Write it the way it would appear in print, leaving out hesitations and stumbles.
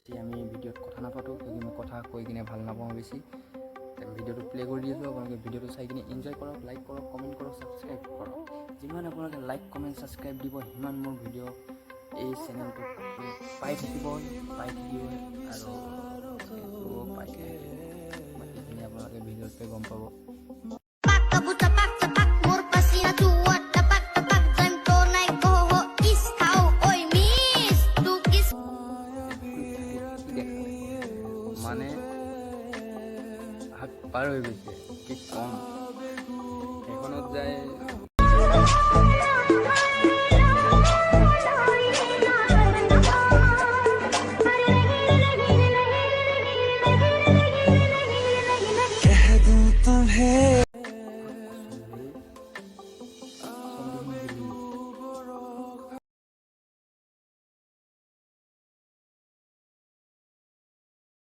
আমি ভিডিঅ'ত কথা নাপাতোঁ, কিয়কি মই কথা কৈ কিনে ভাল নাপাওঁ বেছি। ভিডিঅ'টো প্লে কৰি দি আছোঁ, আপোনালোকে ভিডিঅ'টো চাই কিনে এনজয় কৰক, লাইক কৰক, কমেণ্ট কৰক, ছাবস্ক্ৰাইব কৰক। যিমান আপোনালোকে লাইক কমেণ্ট ছাবস্ক্ৰাইব দিব, সিমান মোৰ ভিডিঅ' এই চেনেলটোত পাই থাকিব আৰু বাকীখিনি আপোনালোকে ভিডিঅ'তে গম পাব। মানে হাত পাৰ হৈ গৈছে, কি কম, সেইখনত যায় कह दूं तुम्हें